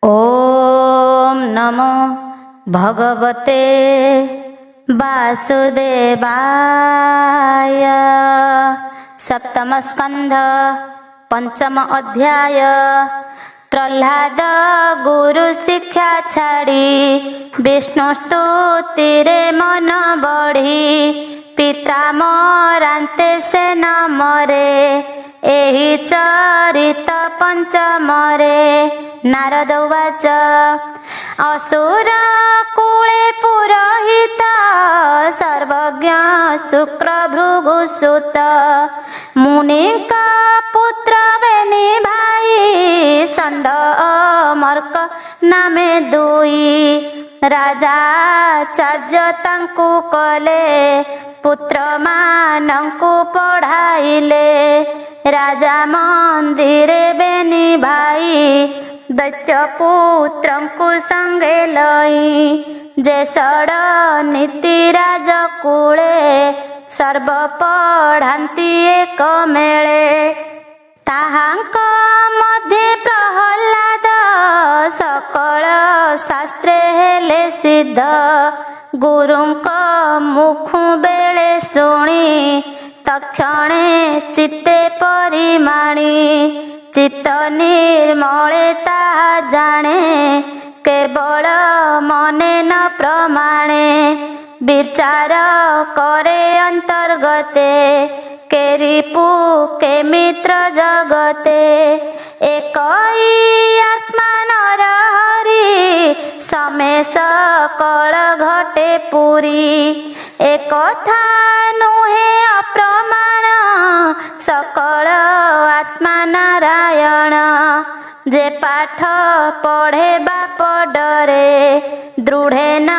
ओम नमो भगवते वासुदेवाय। सप्तम स्कंध पंचम अध्याय। प्रह्लाद गुरु शिक्षा छाड़ी विष्णु स्तुतिरे मन बढ़ी। पिता मरांते से न मरे एहि चरित पंचमरे। नारद उवाच असुर कूले पुरोहित सर्वज्ञ शुक्र भृगुसुत। मुनिका पुत्र बेनी भाई षण्ड अमर्क नामे दुई। राजा आचार्य तांकु कले पुत्र मानंकु पढ़ाइले। राजा मंदिरे बेनी भाई दैत्य पुत्रंकु संगे लई। जे षड नीति राजकूले सर्व पढ़ांती एक मेले। ताहांक मध्ये प्रह्लाद सकल शास्त्रे हेले सिद्ध। गुरुंक मुखु बेले शुणी तक्षणे चित्ते परिमाणी। चित्त निर्मले ताहा जाने केवल मने न प्रमाणे। विचार करे अंतर्गते केरिपु के मित्र जगते। एक आत्मा नर हरि समे सकल घटे पुरी। एक कथा नुहे अप्रमाण सकल आत्मा नारायण। जे पाठ पढ़े बाप डरे दृढ़े न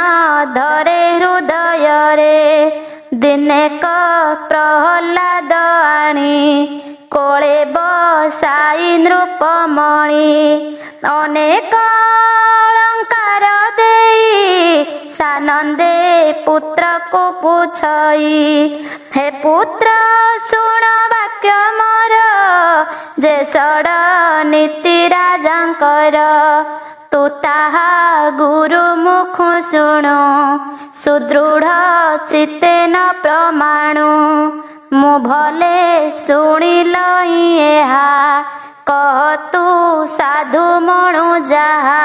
धरे हृदय रे। दिने क प्रह्लाद आणी कोळे बसाई नृपमणि। अनेक अलंकार देई सानंदे पुत्र को पूछई। हे पुत्र शुण वाक्य मोर जे षड नीति राजांकर। तू ताहा गुरु मुखु शुणु सुदृढ़ चित्ते न प्रमाणु। मु भले शुणिलहि एहा कह तू साधु मणु जाहा।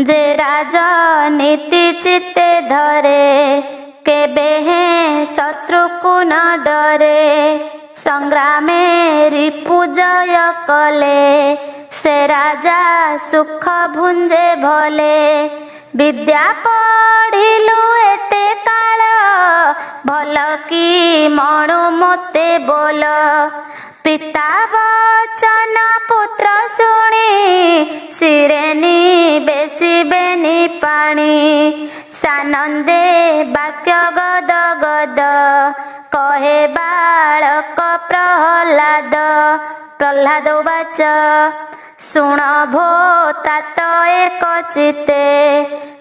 जे राजनीति चित्ते धरे केबे हे शत्रु को न डरे। संग्रामे रिपु जय कले से राजा सुख भुंजे भले। विद्या पढ़िलु एते काल भल की मणु मोते बोल। पिता वचन पुत्र शुणी शिरेनी बेसी बेनी पाणी। सानंदे वाक्य गद गद कहे बालक प्रह्लाद। प्रह्लाद उवाच शुण भो तात एक चित्ते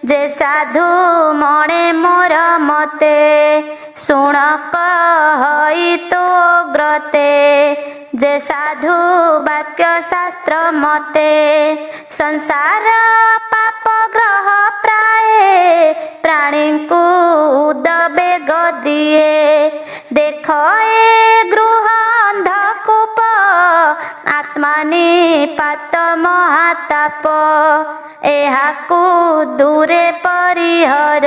जे साधु मणे मोर मते। शुण कहई तो ग्रते जे साधु वाक्य शास्त्र मते। संसार पाप ग्रह प्राय प्राणी को उदबेग दिए। देख ए गृह अंधकूप आत्मानि पात महाताप। एहाकु दूरे परिहर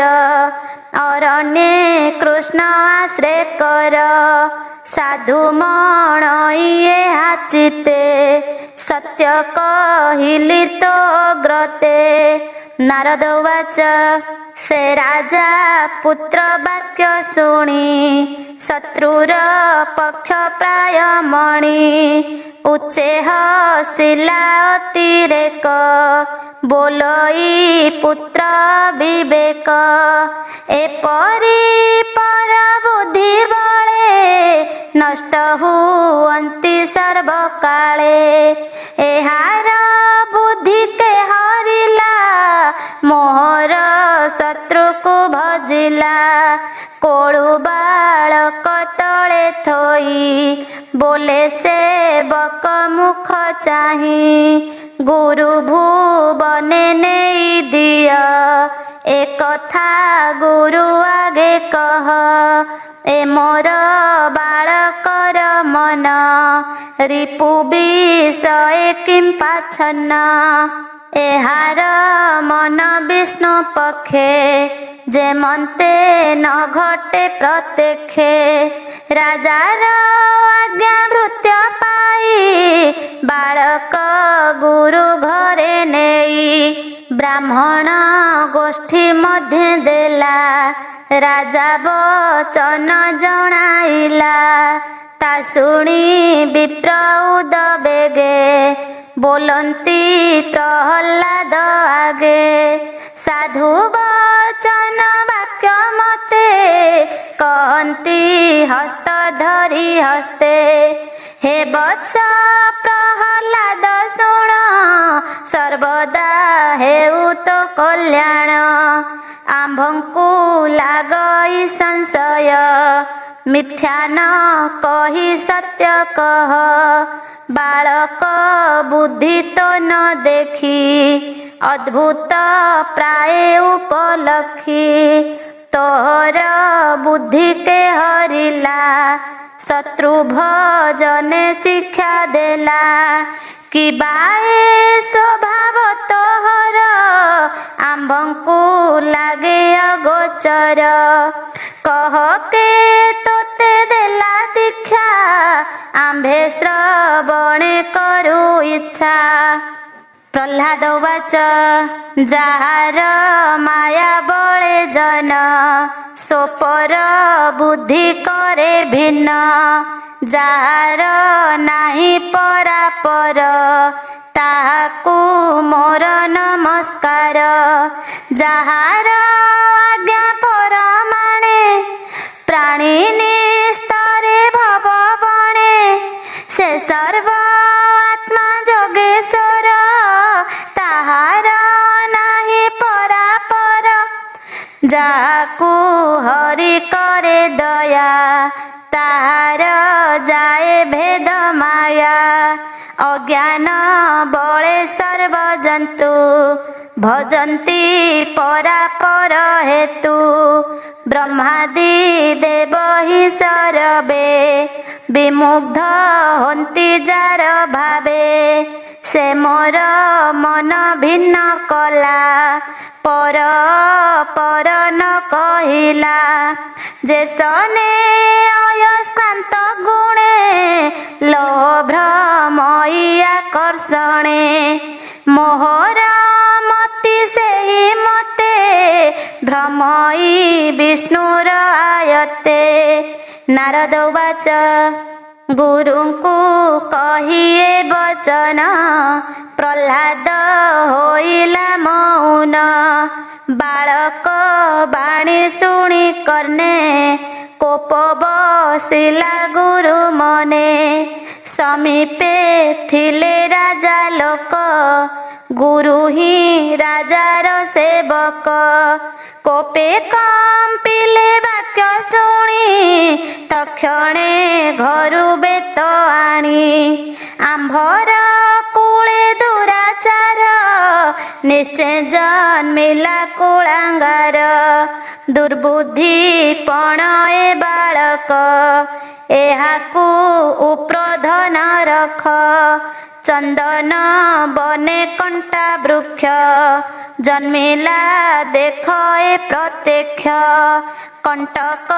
अरण्ये कृष्ण आश्रय कर। साधु मणई एहा चित्ते सत्य कहिली तो ग्रते। नारद उवाच से राजा पुत्र वाक्य शुणी शत्रुर पक्ष प्राय मणि। उच्चे हसिला अतिरेक बोलई पुत्र विवेक। एपरि पर बुद्धि बळे नष्ट हुअन्ति सर्वकाले। एहार बुद्धि के हरिला मोहर शत्रु को भजिला। कोळु बालक तळे थोई बोले सेवक मुख चाही। गुरु भुवने रिपु विषय किंपाच्छन्न एहार मन विष्णु पक्षे जे मन्ते न घटे प्रत्यक्षे राजार आज्ञा भृत्य पाई बालक गुरु घरे नेई ब्राह्मण गोष्ठी मध्य देला राजा वचन जणाइला ता शुणी विप्र उदबेगे बोलंती प्रहलाद आगे साधु वचन वाक्य मते कहंती हस्त धरी हस्ते हे वत्स प्रहलाद शुण सर्वदा हेउ तो कल्याण आंभंकु लागई संशय मिथ्या न कही सत्य कह बालक बुद्धि तो न देखी अद्भुत प्राय उपलक्षी तोहर बुद्धि के हरिला शत्रु भजने शिक्षा देला कि बाए स्वभाव तोहर आंभंकु लागे अगोचर कह के तोते देला दीक्षा आंभे श्रवणे करू इच्छा प्रह्लाद उवाच जाहार माया बळे जन सोपर बुद्धि करे भिन्न जाहार नाही परापर ताहाकु मोर नमस्कार जाहार आज्ञा परमाणे प्राणी निस्तरे भव बणे से सर्व आत्मा जोगेश्वर ताहार नाही परापर जाहाकु हरि करे दया ताहार जाए भेद माया अज्ञान बळे सर्व जंतु भजन्ति परापर हेतु ब्रह्मादि देव हि सर्वे विमुग्ध हन्ति जार भावे से मोर मन भिन्न कला पर पर न कहिला जे सने अयस्कान्त गुणे लोभ मयि आकर्षणे मोहर मति सेहि मते भ्रमयि विष्णुर आयते नारद उवाच गुरुଙ୍କୁ कहिए वचन प्रह्लाद होइला मौन बालक बाणी शुणी कर्णे कोप बसिला गुरु मने समीपे थिले राजा लोक गुरु ही राजार सेवक कोपे कंपिले वाक्य शुणी तक्षणे घरु बेत आणी आंभर कूले दुराचार निश्चय जन्मिला कुलांगार दुर्बुद्धि पण ए बालक एहाकु उप्रधन रख चंदन बने कंटा वृक्ष जन्मिला देख ए प्रत्यक्ष कंटक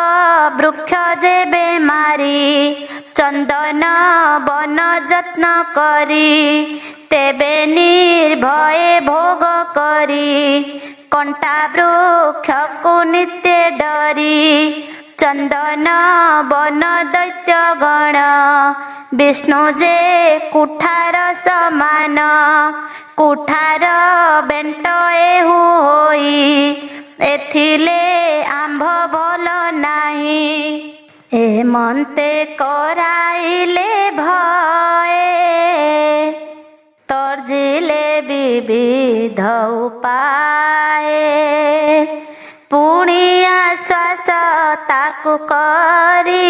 वृक्ष जेबे मारी चंदन बन जत्न करी तेबे निर्भये भोग करी कंटा वृक्ष को नित्य डरी चंदन बन दैत्य गण विष्णु जे कुठार समान कुठार बेंट एहु होई एथिले आंभ भल नाही ए मन्ते कराइले भये तर्जिले विविध उपाय पुणी आश्वास ताकु करी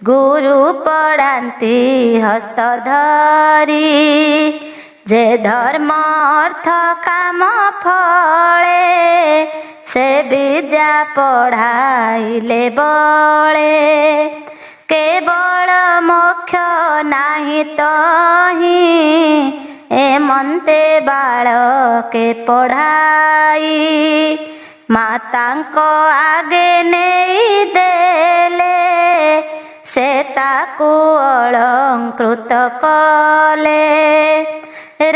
गुरु पढ़ाती हस्त धरी जे धर्म अर्थ काम फले से विद्या पढ़ाइले बळे केवल मोक्ष ନାହିଁ ତହିଁ ଏମନ୍ତେ ବାଳକେ ପଢ଼ାଇ ମାତାଙ୍କ ଆଗେ ନେଇ ଦେଲେ ସେ ତାକୁ ଅଳଙ୍କୃତ କଲେ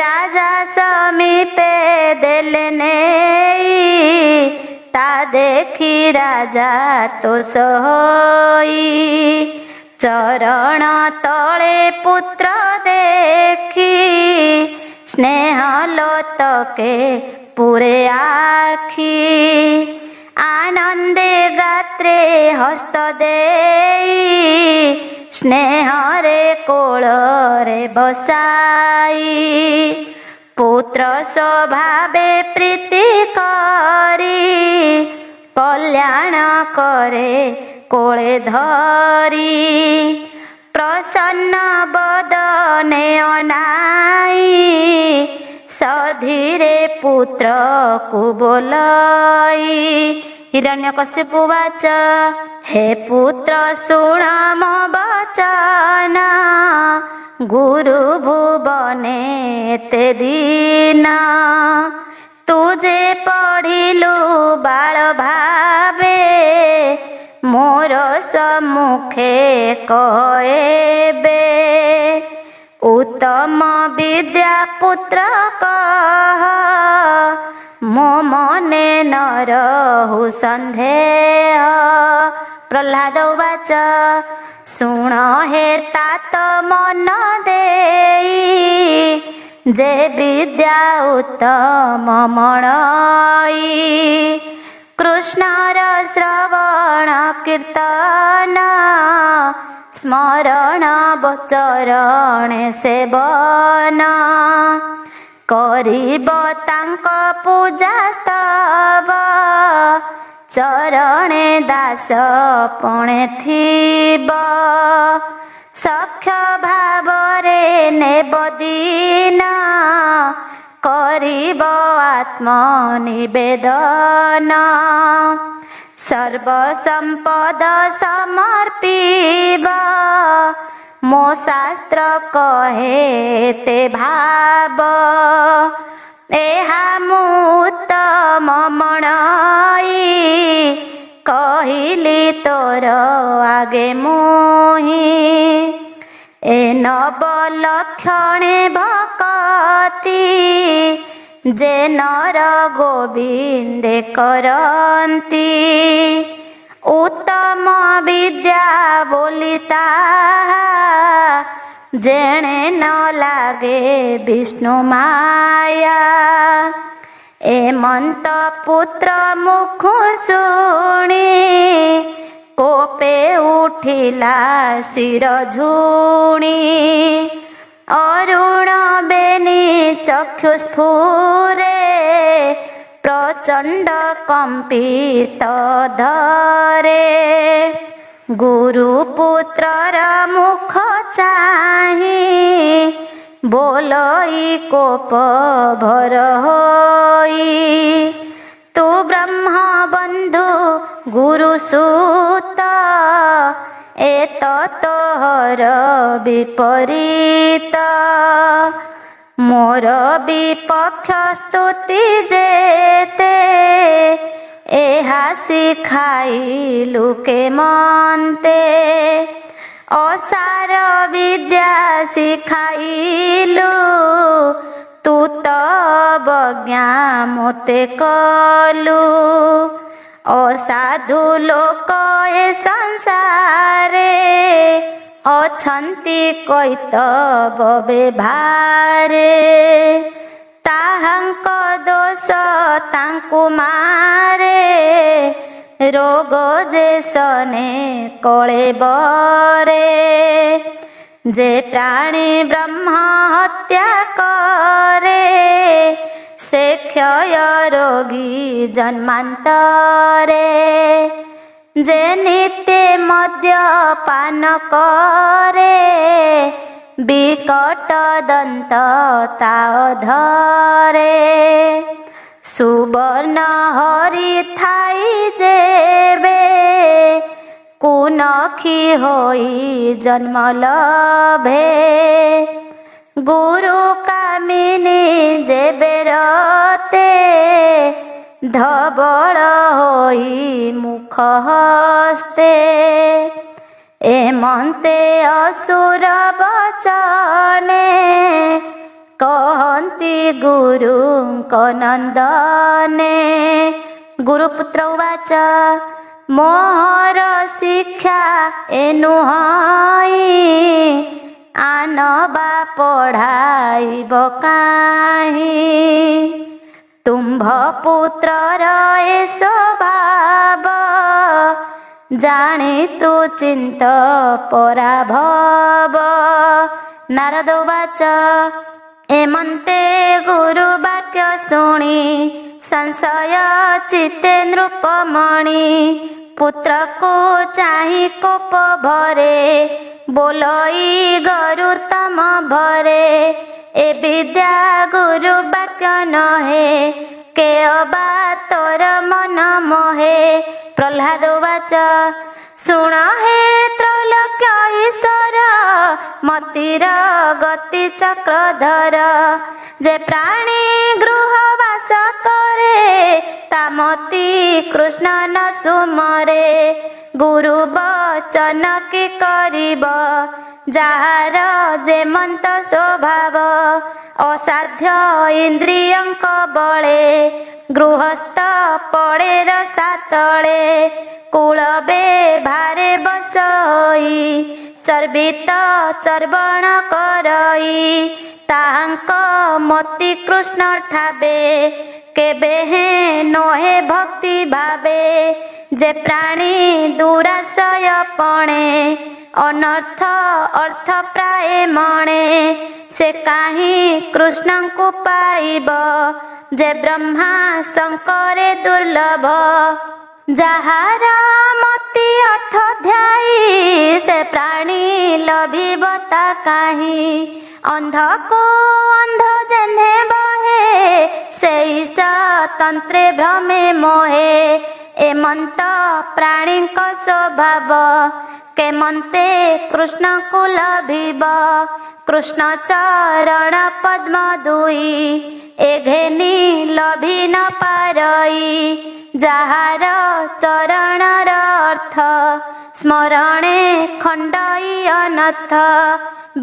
ରାଜା ସମୀପେ ଦେଲେ ନେଇ ତା ଦେଖି ରାଜା ତୋଷ ହୋଇ ଚରଣ ତଳେ ପୁତ୍ର ଦେଖି ସ୍ନେହ ଲୋତକେ ପୁରେ ଆଖି ଆନନ୍ଦେ ଗାତ୍ରେ ହସ୍ତ ଦେଇ ସ୍ନେହରେ କୋଳରେ ବସାଇ ପୁତ୍ର ସ୍ୱଭାବେ ପ୍ରୀତି କରି କଲ୍ୟାଣ କରେ କୋଳେ ଧରି ପ୍ରସନ୍ନ ବଦନେ ଅନାଇ ସଧୀରେ ପୁତ୍ରକୁ ବୋଲାଇ ହିରଣ୍ୟକଶ୍ୟପ ବାଚ ହେ ପୁତ୍ର ଶୁଣ ମୋ ବଚନ ଗୁରୁ ଭୁବନେ ଏତେ ଦିନ ତୁ ଯେ ପଢ଼ିଲୁ ବାଳ ଭାବେ ମୋର ସମ୍ମୁଖେ କହେବେ ଉତ୍ତମ ବିଦ୍ୟା ପୁତ୍ର କହ ମୋ ମନେ ନ ରହୁ ସନ୍ଦେହ ପ୍ରହ୍ଲାଦ ଉବାଚ ଶୁଣ ହେ तात ମନ ଦେଇ ଯେ ବିଦ୍ୟା ଉତ୍ତମ ମଣଇ କୃଷ୍ଣର ଶ୍ରବଣ କୀର୍ତ୍ତନ ସ୍ମରଣ ଚରଣେ ସେବନ କରିବ ତାଙ୍କ ପୂଜା ସ୍ତବ ଚରଣେ ଦାସ ପଣେ ଥିବ ସଖ୍ୟ ଭାବରେ ନେବ ଦିନ କରିବ ଆତ୍ମ ନିବେଦନ ସର୍ବ ସମ୍ପଦ ସମର୍ପିବ ମୋ ଶାସ୍ତ୍ର କହେ ତେ ଭାବ ଏହା ମୁଁ ଉତ୍ତମ ମଣଇ କହିଲି ତୋର ଆଗେ ମୁହିଁ ଏ ନବ ଲକ୍ଷଣେ ଭକତି ଯେ ନର ଗୋବିନ୍ଦେ କରନ୍ତି ଉତ୍ତମ ବିଦ୍ୟା ବୋଲି ତାହା ଯେଣେ ନ ଲାଗେ ବିଷ୍ଣୁ ମାୟା ଏମନ୍ତ ପୁତ୍ର ମୁଖୁ ଶୁଣି କୋପେ ଉଠିଲା ଶିର ଝୁଣି ଅରୁଣ ବେନି ଚକ୍ଷୁ ସ୍ଫୁରେ ପ୍ରଚଣ୍ଡ କମ୍ପିତ ଧରେ ଗୁରୁ ପୁତ୍ରର ମୁଖ ଚାହିଁ ବୋଲଇ କୋପ ଭର ହୋଇ ତୁ ବ୍ରହ୍ମ ବନ୍ଧୁ ଗୁରୁ ସୁତ ଏତ ତୋହର ବିପରୀତ ମୋର ବିପକ୍ଷ ସ୍ତୁତି ଯେତେ ଏହା ଶିଖାଇଲୁ କେମନ୍ତେ ଅସାର ବିଦ୍ୟା ଶିଖାଇଲୁ ତୁ ତ ଅବଜ୍ଞା ମୋତେ କଲୁ ଅସାଧୁ ଲୋକ ଏ ସଂସାରେ ଅଛନ୍ତି କୈତବ ବ୍ୟବହାରେ ତାହାଙ୍କ ଦୋଷ ତାଙ୍କୁ ମାରେ ରୋଗ ଯେ ସନେ କଳେବରେ ଯେ ପ୍ରାଣୀ ବ୍ରହ୍ମ ହତ୍ୟା କରେ ସେ କ୍ଷୟ ରୋଗୀ ଜନ୍ମାନ୍ତରେ ଯେ ନିତ୍ୟ ମଦ୍ୟପାନ କରେ ବିକଟ ଦନ୍ତ ତା ଧରେ ସୁବର୍ଣ୍ଣ ହରି ଥାଇ ଯେବେ कुनखी होई जन्म लभे गुरु कामिनी जेबे रते धबल होई मुख हस्ते एमंते असुर बचने कहन्ति गुरुଙ୍କ नन्दने गुरुपुत्र उवाच मोहर शिक्षा एनुहई आनबा पढ़ाइब काहि तुम्भ पुत्रर ए स्वभाव जानी तू चिंत पराभव नारद उवाच एमंते गुरु वाक्य शुणी संशय चित्ते नृपमणि पुत्र को चाहि कोप भरे बोलई गरु तम भरे ए विद्या गुरु वाक्य नहे के अबा तोर मन मोहे प्रह्लाद उवाच शुण हे त्रैलोक्य ईश्वर मतिर गति चक्रधर जे प्राणी गृह वास करे तामती कृष्ण न सुमरे गुरु वचन कि करिब ଯାହାର ଯେମନ୍ତ ସ୍ୱଭାବ ଅସାଧ୍ୟ ଇନ୍ଦ୍ରିୟଙ୍କ ବଳେ ଗୃହସ୍ଥ ପଡ଼େ ରସାତଳେ କୂଳବେ ଭାରେ ବସ ହୋଇ ଚର୍ବିତ ଚର୍ବଣ କରଇ ତାହାଙ୍କ ମତି କୃଷ୍ଣ ଠାବେ କେବେ ହେ ନହେ ଭକ୍ତି ଭାବେ ଯେ ପ୍ରାଣୀ ଦୁରାଶୟ ପଣେ ଅନର୍ଥ ଅର୍ଥ ପ୍ରାୟ ମଣେ ସେ କାହିଁ କୃଷ୍ଣଙ୍କୁ ପାଇବ ଯେ ବ୍ରହ୍ମା ଶଙ୍କରେ ଦୁର୍ଲଭ ଯାହାର ମତି ଅର୍ଥ ଧ୍ୟାଇ ସେ ପ୍ରାଣୀ ଲଭିବ ତା କାହିଁ ଅନ୍ଧକୁ ଅନ୍ଧ ଯେହ୍ନେ ବହେ ସେଇ ସ୍ୱତନ୍ତ୍ରେ ଭ୍ରମେ ମୋହେ ଏମନ୍ତ ପ୍ରାଣୀଙ୍କ ସ୍ୱଭାବ କେମନ୍ତେ କୃଷ୍ଣଙ୍କୁ ଲଭିବ କୃଷ୍ଣ ଚରଣ ପଦ୍ମ ଦୁଇ ଏ ଘେନି ଲଭି ନ ପାରଇ ଯାହାର ଚରଣର ଅର୍ଥ ସ୍ମରଣେ ଖଣ୍ଡଇ ଅନର୍ଥ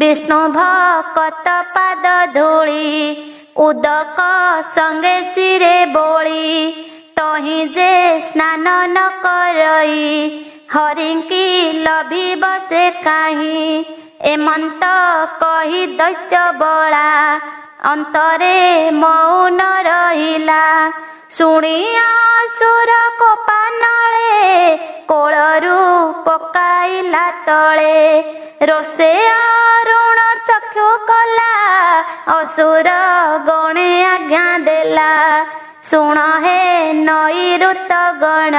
ବିଷ୍ଣୁ ଭକତ ପାଦ ଧୂଳି ଉଦକ ସଙ୍ଗେ ଶିରେ ବୋଳି ତହିଁ ଯେ ସ୍ନାନ ନ କରଇ ହରିଙ୍କି ଲଭିବ ସେ କାହିଁ ଏମନ୍ତ କହି ଦୈତ୍ୟ ବଳା ଅନ୍ତରେ ମୌନ ରହିଲା ଶୁଣି ଅସୁର କୋପାନଳେ କୋଳରୁ ପକାଇଲା ତଳେ ରୋଷେ ଅରୁଣ ଚକ୍ଷୁ କଲା ଅସୁର ଗଣେ ଆଜ୍ଞା ଦେଲା ଶୁଣ ହେ ନଈଋତ ଗଣ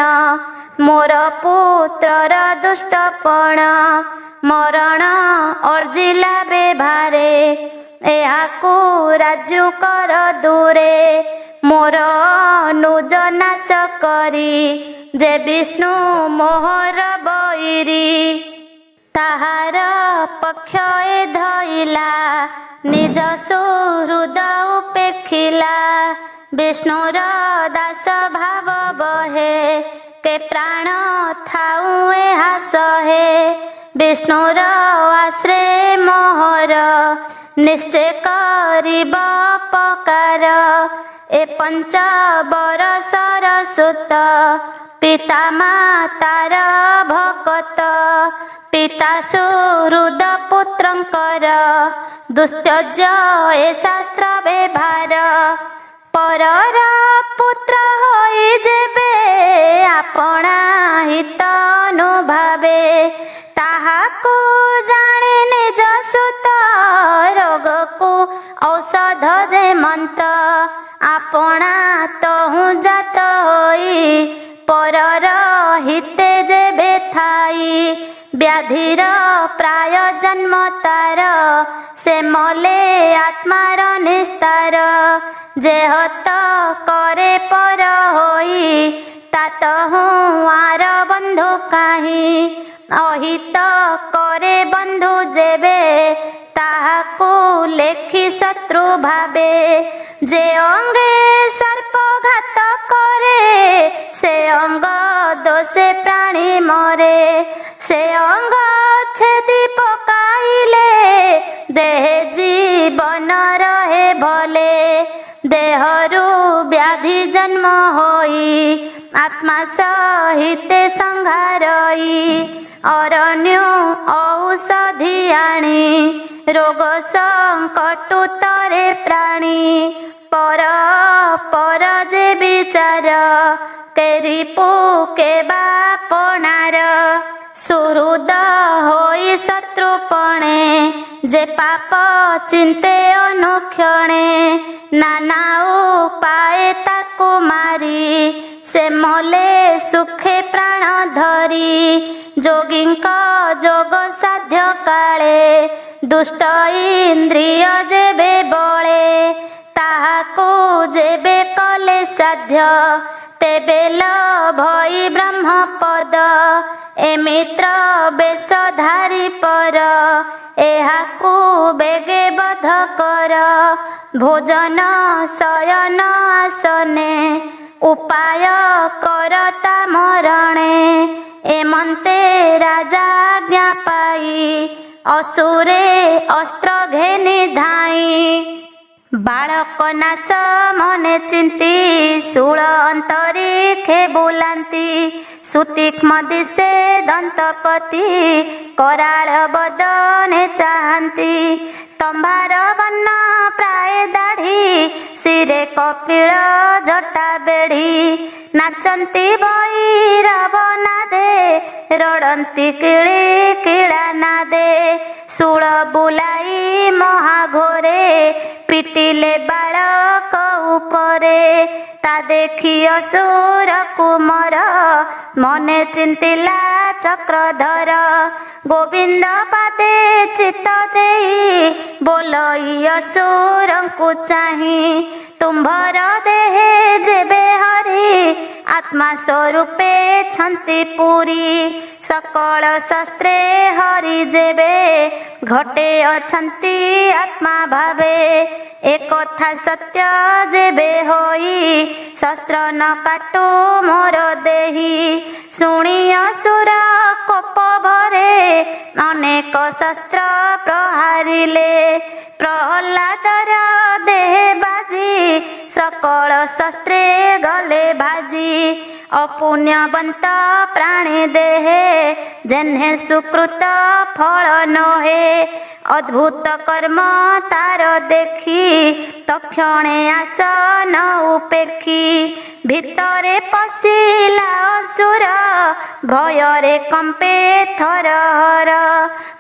ମୋର ପୁତ୍ରର ଦୁଷ୍ଟପଣ ମରଣ ଅର୍ଜିଲା ବେଭାରେ ଏହାକୁ ରାଜୁ କର ଦୂରେ ମୋର ଅନୁଜ ନାଶ କରି ଯେ ବିଷ୍ଣୁ ମୋହର ବୈରୀ ତାହାର ପକ୍ଷ ଏ ଧଇଲା ନିଜ ସୁହୃଦ ଉପେକ୍ଷିଲା ବିଷ୍ଣୁର ଦାସ ଭାବ ବହେ କେ ପ୍ରାଣ ଥାଉ ଏହା ସହେ ବିଷ୍ଣୁର ଆଶ୍ରେ ମୋହର ନିଶ୍ଚୟ କରିବ ଅପକାର ଏ ପଞ୍ଚ ବରଷର ସୁତ ପିତା ମାତାର ଭକତ ପିତା ସୁହୃଦ ପୁତ୍ରଙ୍କର ଦୁଶ୍ଚର୍ଯ୍ୟ ଏ ଶାସ୍ତ୍ର ବ୍ୟବହାର ପରର ପୁତ୍ର ହୋଇ ଯେବେ ଆପଣା ହିତ ଅନୁଭାବେ ତାହାକୁ ଜାଣି ନିଜ ସୁତ ରୋଗକୁ ଔଷଧ ଯେମନ୍ତ ଆପଣା ତହୁଁ ଜାତ ହୋଇ ପରର ହିତେ ଯେବେ ଥାଇ ବ୍ୟାଧିର ପ୍ରାୟ ଜନ୍ମ ତାର ସେ ମଲେ ଆତ୍ମାର ନିସ୍ତାର ଯେ ହତ କରେ ପର ହୋଇ ତାତହୁଁ ଆର ବନ୍ଧ ବନ୍ଧୁ କାହିଁ ଅହିତ କରେ ବନ୍ଧୁ ଯେବେ ତାହାକୁ ଲେଖି ଶତ୍ରୁ ଭାବେ ଯେ ଅଙ୍ଗେ ସର୍ପଘାତ କରେ ସେ ଅଙ୍ଗ ଦୋଷେ ପ୍ରାଣୀ ମରେ ସେ ଅଙ୍ଗ ଛେଦି ପକାଇଲେ ଦେହେ ଜୀବନ ରହେ ଭଲେ ଦେହରୁ ବ୍ୟାଧି ଜନ୍ମ ହୋଇ ଆତ୍ମା ସହିତେ ସଂଘାରଇ ଅରଣ୍ୟ ଔଷଧି ଆଣି ରୋଗ ସଂକଟୁତରେ ପ୍ରାଣୀ ପର ଯେ ବିଚାର କେରି ପୁକେବା ପଣାର ସୁହୃଦ ହୋଇ ଶତ୍ରୁପଣେ ଯେ ପାପ ଚିନ୍ତେ ଅନୁକ୍ଷଣେ ନାନା ଉପାଏ ତାକୁ ମାରି ସେ ମଲେ ସୁଖେ ପ୍ରାଣ ଧରି ଯୋଗୀଙ୍କ ଯୋଗ ସାଧ୍ୟ କାଳେ ଦୁଷ୍ଟ ଇନ୍ଦ୍ରିୟ ଯେବେ ବଳେ ତାହାକୁ ଯେବେ କଲେ ସାଧ୍ୟ ତେବେ ଲଭଇ ବ୍ରହ୍ମ ପଦ ଏ ମିତ୍ର ବେଶଧାରୀ ପର ଏହାକୁ ବେଗେ ବଧ କର ଭୋଜନ ଶୟନ ଆସନେ ଉପାୟ କରତା ମରଣେ ଏମନ୍ତେ ରାଜା ଆଜ୍ଞା ପାଇ ଅସୁରେ ଅସ୍ତ୍ର ଘେନି ଧାଇ ବାଳକ ନାଶ ମନେ ଚିନ୍ତି ଶୂଳ ଅନ୍ତରିକ୍ଷେ ବୁଲାନ୍ତି ସୁତୀକ୍ଷ୍ମ ଦିଶେ ଦନ୍ତପତି କରାଳ ବଦନେ ଚାହାନ୍ତି ତମ୍ଭାର ବର୍ଣ୍ଣ ପ୍ରାୟ ଦାଢ଼ି ଶିରେ କପିଳ ଜଟା ବେଢ଼ି ନାଚନ୍ତି ଭୈରବ ନାଦେ ରଡ଼ନ୍ତି କିଳି କିଳା ନାଦେ ଶୂଳ ବୁଲାଇ ମହାଘୋରେ ପିଟିଲେ ବାଳକ ଉପରେ ତା ଦେଖି ଅସୁର କୁମର ମନେ ଚିନ୍ତିଲା ଚକ୍ରଧର ଗୋବିନ୍ଦ ପାଦେ ଚିତ୍ତ ଦେଇ ବୋଲଇ ଅସୁରଙ୍କୁ ଚାହିଁ ତୁମ୍ଭର ଦେହେ ଯେବେ ହରି ଆତ୍ମା ସ୍ୱରୂପେ ଛନ୍ତି ପୁରୀ ସକଳ ଶସ୍ତ୍ରେ ହରି ଯେବେ ଘଟେ ଅଛନ୍ତି ଆତ୍ମା ଭାବେ ଏକଥା ସତ୍ୟ ଯେବେ ହୋଇ ଶସ୍ତ୍ର ନ କାଟୁ ମୋର ଦେହି ଶୁଣି ଅସୁର କୋପ ଭରେ ଅନେକ ଶସ୍ତ୍ର ପ୍ରହାରିଲେ ପ୍ରହ୍ଲାଦର ଦେହେ ବାଜି ସକଳ ଶସ୍ତ୍ରେ ଗଲେ ଭାଜି ଅପୁଣ୍ୟବନ୍ତ ପ୍ରାଣୀ ଦେହେ ଯେହ୍ନେ ସୁକୃତ ଫଳ ନୋହେ ଅଦ୍ଭୁତ କର୍ମ ତାର ଦେଖି ତକ୍ଷଣେ ଆସନ ଉପେକ୍ଷି ଭିତରେ ପଶିଲା ଅସୁର ଭୟରେ କମ୍ପେ ଥରହର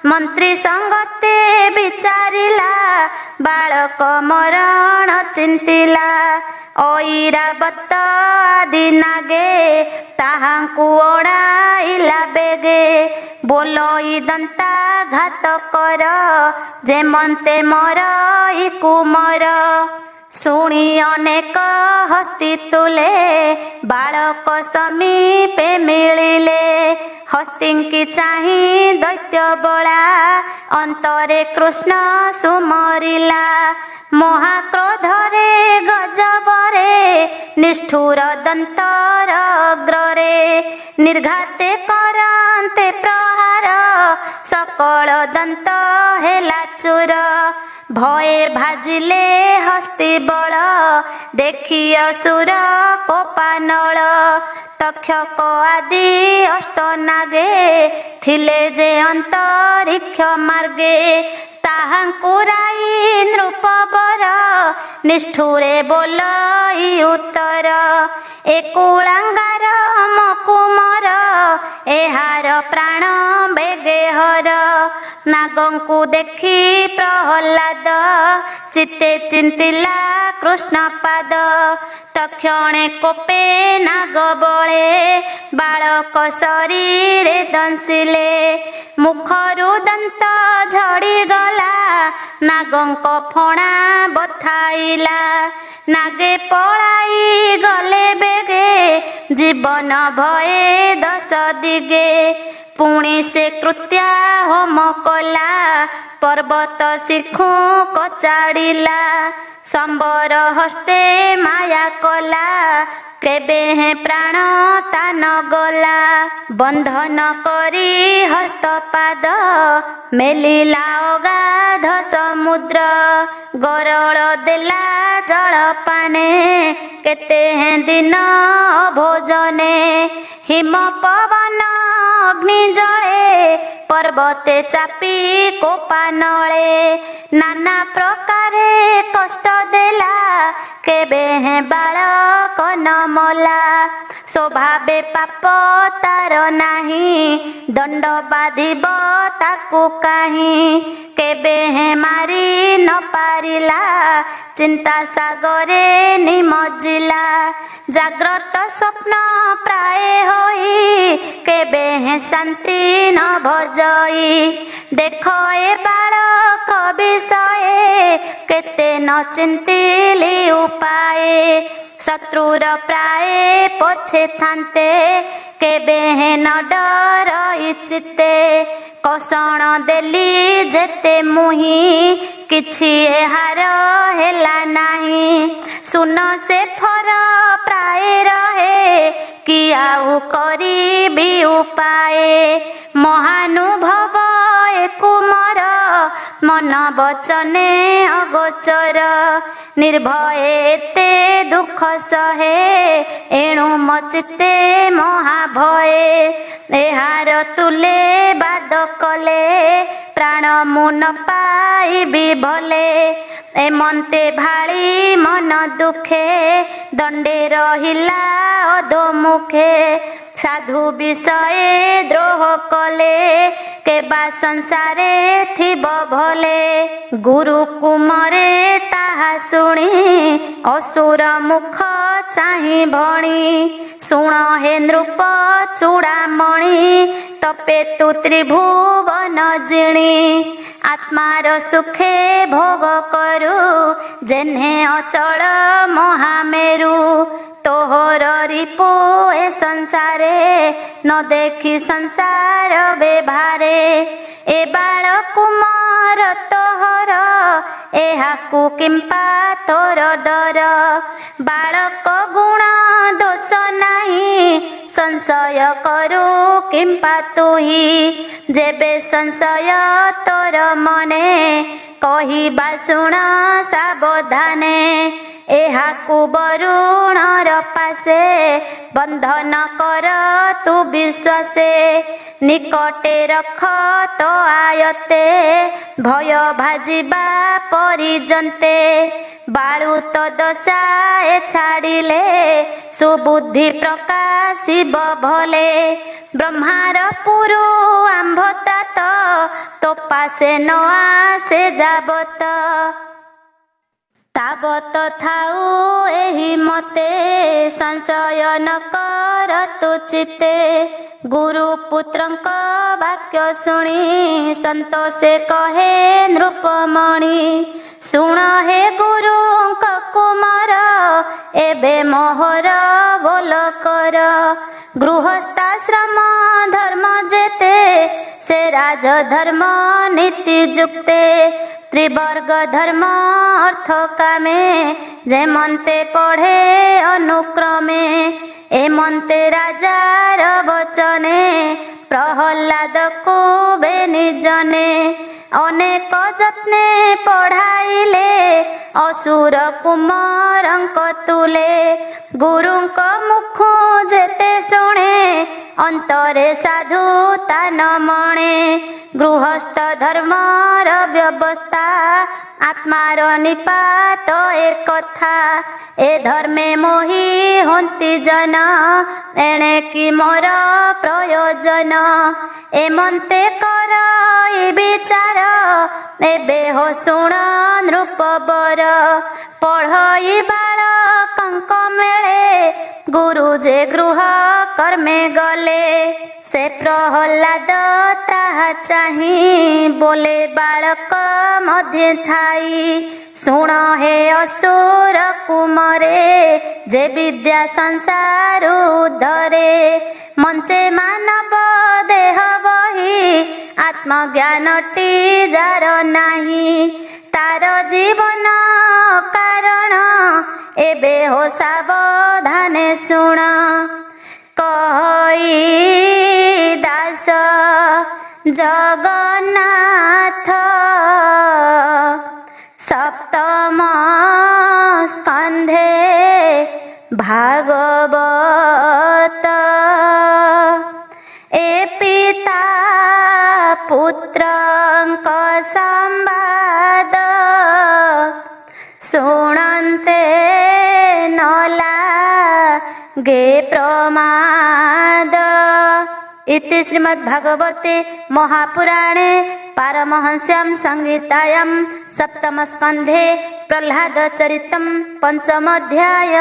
ମନ୍ତ୍ରୀ ସଙ୍ଗତେ ବିଚାରିଲା ବାଳକ ମରଣ ଚିନ୍ତିଲା ଐରାବତ ଆଦି ନାଗେ ତାହାଙ୍କୁ ଅଣାଇଲା ବେଗେ ବୋଲଇ ଦନ୍ତା ଘାତ କର ଯେମନ୍ତେ ମରଇ କୁମର ଶୁଣି ଅନେକ ହସ୍ତି ତୁଲେ ବାଳକ ସମୀପେ ମିଳିଲେ ହସ୍ତିଙ୍କି ଚାହିଁ ଦୈତ୍ୟ ବଳା ଅନ୍ତରେ କୃଷ୍ଣ ସୁମରିଲା ମହାକ୍ରୋଧରେ ଗଜବରେ ନିଷ୍ଠୁର ଦନ୍ତର ଅଗ୍ରରେ ନିର୍ଘାତେ କରାନ୍ତେ ପ୍ରହାର ସକଳ ଦନ୍ତ ହେଲା ଚୂର ଭୟେ ଭାଜିଲେ ହସ୍ତି ବଳ ଦେଖି ଅସୁର କୋପାନଳ ତକ୍ଷକ ଆଦି ଅଷ୍ଟ ନାଗେ ଥିଲେ ଯେ ଅନ୍ତରିକ୍ଷ ମାର୍ଗେ ତାହାଙ୍କୁ ରାଇ ନୃପବର ନିଷ୍ଠୁରେ ବୋଲଇ ଉତ୍ତର ଏ କୁଳାଙ୍ଗାର ମକୁମର ଏହାର ପ୍ରାଣ ବେଗେ ହର ନାଗଙ୍କୁ ଦେଖି ପ୍ରହ୍ଲାଦ ଚିତେ ଚିନ୍ତିଲା କୃଷ୍ଣ ପାଦ ତକ୍ଷଣେ କୋପେ ନାଗ ବଳେ ବାଳକ ଶରୀରେ ଦଂଶିଲେ ମୁଖରୁ ଦନ୍ତ ଝଡ଼ିଗଲା ନାଗଙ୍କ ଫଣା ବଥାଇଲା ନାଗେ ପଳାଇ ଗଲେ ବେଗେ जीवन भये दश दिगे पुणी से कृत्या होम कला पर्वत शिखु कचाड़िला संबर हस्ते माया कला केबे हे प्राण तान गला बंधन करी हस्तपाद मेलिला अगाध समुद्र गरल देला जल पाने केते हे दिन भोजने हिम पवन अग्नि जले पर्वते चापी कोपा नले नाना प्रकारे कष्ट देला केबे हे बालक न मला स्वभावे पाप तार नाही दंड बाधिब ताकू काहीं केबे हे मारी न पारिला चिंता सागरे निमज्जिला जाग्रत स्वप्न प्राय होई केबे हे शांति न भजई देख ए बालक विषये केते न चिंतिली उपाये शत्रुर प्राय पछे थान्ते केबे हे न डर चित्ते कषण देली जेते मुही किछि एहार हेला नाही सुन से फर प्राय रहे कि आउ करिबी उपाये महानुभव कुमर मन वचने अगोचर निर्भये ते दुख सहे एणु मचिते महाभये एहार तुले बाद कले प्राण मुन पाइबी भले एमंते भाली मन दुखे दंडे रहिला अधोमुखे साधु विषये द्रोह कले केबा संसारे थिब भले गुरु कुमरे ताहा शुणी असुर मुख चाहि भणी शुण हे नृप चूड़ामणि तपे तु त्रिभुवन जिणी आत्मार सुखे भोग करू जेन्हे अचल महामेरु तोहर रिपु ए संसारे न देखी संसार बेभारे ए बाल कुमार तोहर एहाकु किंपा तोर डर बालक गुण दोष नाही संशय करू किंपा तुही जेबे संशय तोर मने कहिबा शुण सावधाने एहाकु बरुणर पासे बंधन कर तु विश्वासे निकटे रख तो आयते भय भाजिबा परिजन्ते बाळु तो दशाए छाड़िले सुबुद्धि प्रकाशिब भले ब्रह्मार पुरु आंभता तो पासे न आसे जाबत ताबत थाऊ एहि मते संशय न कर तु चिते गुरु पुत्रंक वाक्य शुणी संतोषे कहे नृपमणि शुण हे गुरुंक कुमार एबे मोहर बोल कर गृहस्थाश्रम धर्म जेते से राज धर्म नीति जुक्ते त्रिवर्ग धर्म अर्थ कामे जे मनते पढ़े अनुक्रमे ए मनते राजार वचने प्रहलाद को बेनिजने अनेक जत्ने पढ़ाइले असुर कुमारंक तुले गुरुंक मुख जेते शुणे अंतरे साधुता न मणे गृहस्थ धर्मर व्यवस्था आत्मार निपात एक कथा ए धर्मे मोही हंती जन एणे कि मोर प्रयोजन एमंते कर ई विचार एबे हो शुण नृपवर पढ़ई बालकंक मेळे गुरु जे गृह कर्मे गले से प्रहलाद ताहा चाही बोले बालक मध्य थाई शुण हे असुर कुमरे जे विद्या संसार उद्धरे मंचे मानव देह बही आत्मज्ञानटी जार नाही तार जीवन कारण एबे हो सावधाने शुण कही दास जगन्नाथ सप्तम स्कंधे भागवत ए पिता पुत्रंक संवाद शुणन्ते नला गे प्रमाद। इति श्रीमद्भागवते महापुराणे पारमहंस्यां संहितायां सप्तमस्कन्धे प्रह्लादचरितं पंचमोऽध्याय।